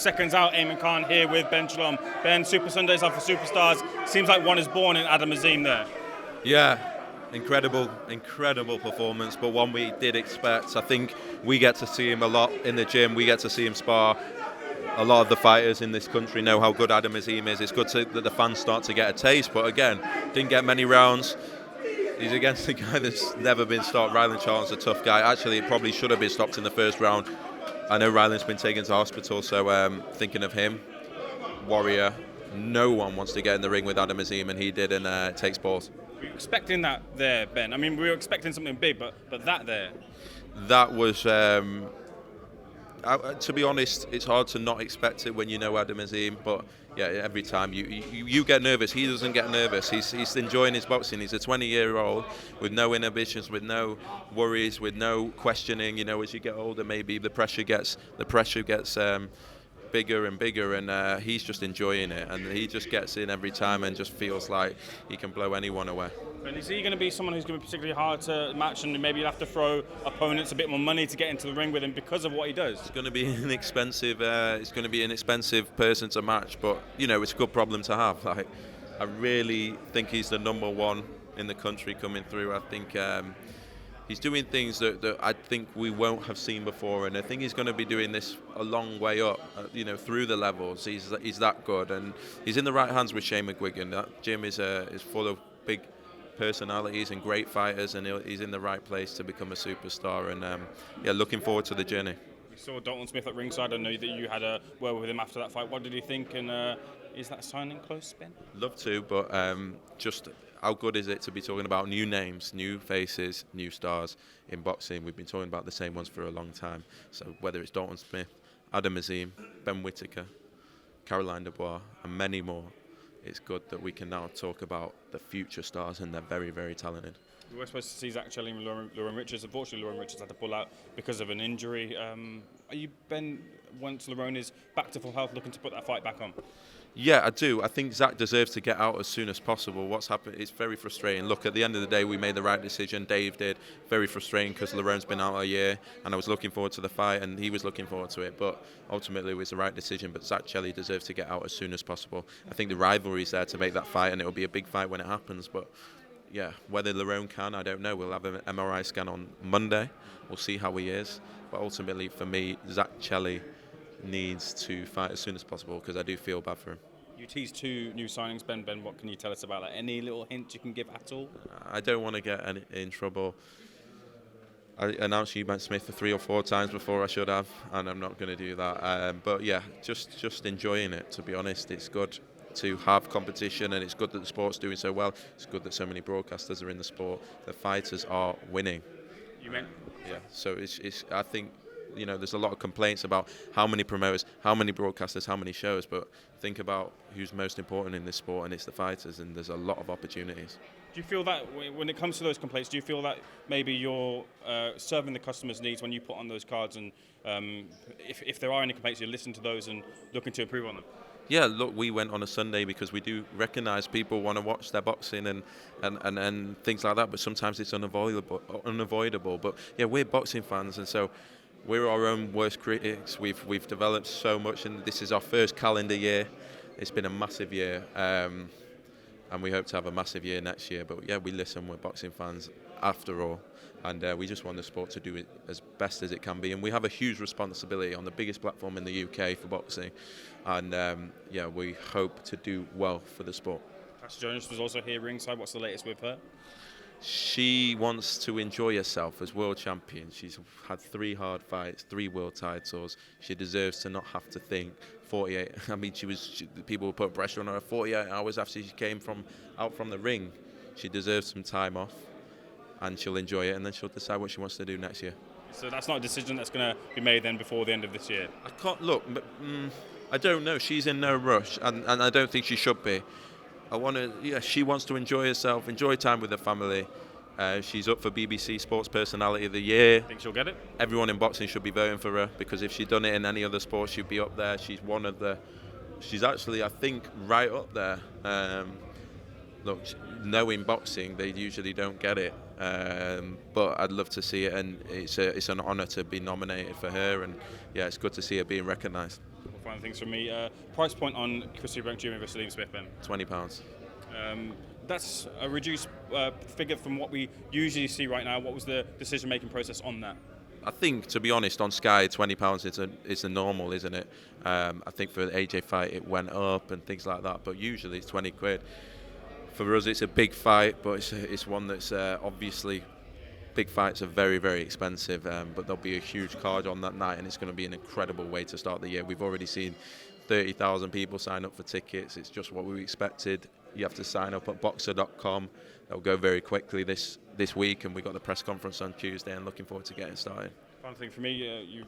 Seconds Out, Ayman here with Ben Shalom. Ben, Super Sundays are for superstars. Seems like one is born in Adam Azim there. Yeah, incredible performance, but one we did expect. I think we get to see him a lot in the gym. We get to see him spar. A lot of the fighters in this country know how good Adam Azim is. It's good that the fans start to get a taste, but again, didn't get many rounds. He's against a guy that's never been stopped. Rylan Charlton's a tough guy. Actually, it probably should have been stopped in the first round. I know Rylan's been taken to hospital, so thinking of him, warrior. No one wants to get in the ring with Adam Azim, and he did, and it takes balls. Were you expecting that there, Ben? I mean, we were expecting something big, but that there? That was... to be honest, it's hard to not expect it when you know Adam Azim, but yeah, every time you get nervous. He doesn't get nervous. He's enjoying his boxing. He's a 20-year-old with no inhibitions, with no worries, with no questioning. You know, as you get older, maybe the pressure gets bigger and bigger, and he's just enjoying it, and he just gets in every time and just feels like he can blow anyone away. And is he going to be someone who's going to be particularly hard to match, and maybe you'll have to throw opponents a bit more money to get into the ring with him because of what he does? It's going to be an expensive. It's going to be an expensive person to match, but you know, it's a good problem to have. Like, I really think he's the number one in the country coming through. I think he's doing things that I think we won't have seen before, and I think he's going to be doing this a long way up, you know, through the levels. He's that good, and he's in the right hands with Shane McGuigan. That gym is full of big personalities and great fighters, and he's in the right place to become a superstar, and yeah, looking forward to the journey. We saw Dalton Smith at ringside. I know that you had a word with him after that fight. What did he think, and is that signing close, Ben? Love to, but just how good is it to be talking about new names, new faces, new stars in boxing? We've been talking about the same ones for a long time. So whether it's Dalton Smith, Adam Azim, Ben Whittaker, Caroline Dubois, and many more, it's good that we can now talk about the future stars, and they're very, very talented. We were supposed to see Zach Shelley and Lauren Richards. Unfortunately, Lauren Richards had to pull out because of an injury. Are you, Ben, once Lauren is back to full health, looking to put that fight back on? Yeah, I do. I think Zach deserves to get out as soon as possible. What's happened, it's very frustrating. Look, at the end of the day, we made the right decision. Dave did. Very frustrating because Lauren's been out a year, and I was looking forward to the fight, and he was looking forward to it. But ultimately, it was the right decision. But Zach Shelley deserves to get out as soon as possible. I think the rivalry is there to make that fight, and it'll be a big fight when it happens. But yeah, whether Lauren can, I don't know. We'll have an MRI scan on Monday. We'll see how he is. But ultimately, for me, Zach Shelley needs to fight as soon as possible, because I do feel bad for him. You teased two new signings, Ben. Ben, what can you tell us about that? Any little hint you can give at all? I don't want to get in trouble. I announced Ayman Smith 3 or 4 times before I should have, and I'm not going to do that. But yeah, just enjoying it, to be honest. It's good to have competition, and it's good that the sport's doing so well. It's good that so many broadcasters are in the sport. The fighters are winning. You meant? Yeah, so it's I think, you know, there's a lot of complaints about how many promoters, how many broadcasters, how many shows, but think about who's most important in this sport, and it's the fighters, and there's a lot of opportunities. Do you feel that when it comes to those complaints, do you feel that maybe you're serving the customers' needs when you put on those cards, and if there are any complaints, you listen to those and looking to improve on them? Yeah, look, we went on a Sunday because we do recognise people want to watch their boxing and things like that, but sometimes it's unavoidable. But yeah, we're boxing fans, and so we're our own worst critics. We've developed so much, and this is our first calendar year. It's been a massive year, and we hope to have a massive year next year. But yeah, we listen. We're boxing fans after all, and we just want the sport to do it as best as it can be. And we have a huge responsibility on the biggest platform in the UK for boxing, and yeah, we hope to do well for the sport. Tasha Jonas was also here ringside. What's the latest with her? She wants to enjoy herself as world champion. She's had 3 hard fights, 3 world titles. She deserves to not have to think 48. I mean, people will put pressure on her 48 hours after she came out from the ring. She deserves some time off, and she'll enjoy it, and then she'll decide what she wants to do next year. So that's not a decision that's going to be made then before the end of this year? I can't look. I don't know. She's in no rush, and I don't think she should be. She wants to enjoy herself, enjoy time with her family. She's up for BBC Sports Personality of the Year. Think she'll get it? Everyone in boxing should be voting for her, because if she'd done it in any other sport, she'd be up there. She's actually, I think, right up there. Look, knowing boxing, they usually don't get it. But I'd love to see it, and it's an honour to be nominated for her, and yeah, it's good to see her being recognised. final things from me. Price point on Chris Eubank Jr. versus Liam Smith, Ben? £20. That's a reduced figure from what we usually see right now. What was the decision-making process on that? I think, to be honest, on Sky, £20 is a normal, isn't it? I think for the AJ fight, it went up and things like that, but usually it's 20 quid. For us, it's a big fight, but it's one that's obviously, big fights are very, very expensive, but there'll be a huge card on that night, and it's going to be an incredible way to start the year. We've already seen 30,000 people sign up for tickets. It's just what we expected. You have to sign up at boxer.com. They'll go very quickly this week, and we've got the press conference on Tuesday, and looking forward to getting started. Final thing for me,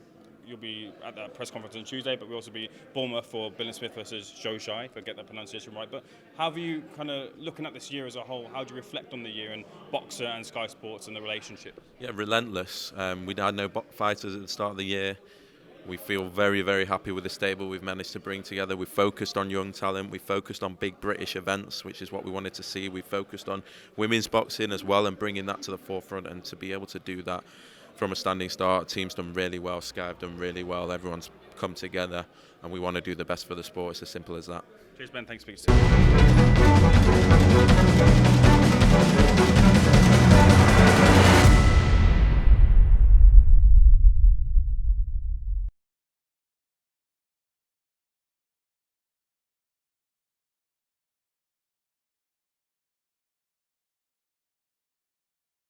you'll be at that press conference on Tuesday, but we'll also be Bournemouth for Billy Smith versus Shoshai, if I get that pronunciation right. But how have you kind of, looking at this year as a whole, how do you reflect on the year and Boxer and Sky Sports and the relationship? Yeah, relentless. We had no fighters at the start of the year. We feel very, very happy with the stable we've managed to bring together. We've focused on young talent. We've focused on big British events, which is what we wanted to see. We've focused on women's boxing as well and bringing that to the forefront, and to be able to do that from a standing start. Team's done really well. Sky have done really well. Everyone's come together, and we want to do the best for the sport. It's as simple as that. Cheers, Ben. Thanks for speaking to me.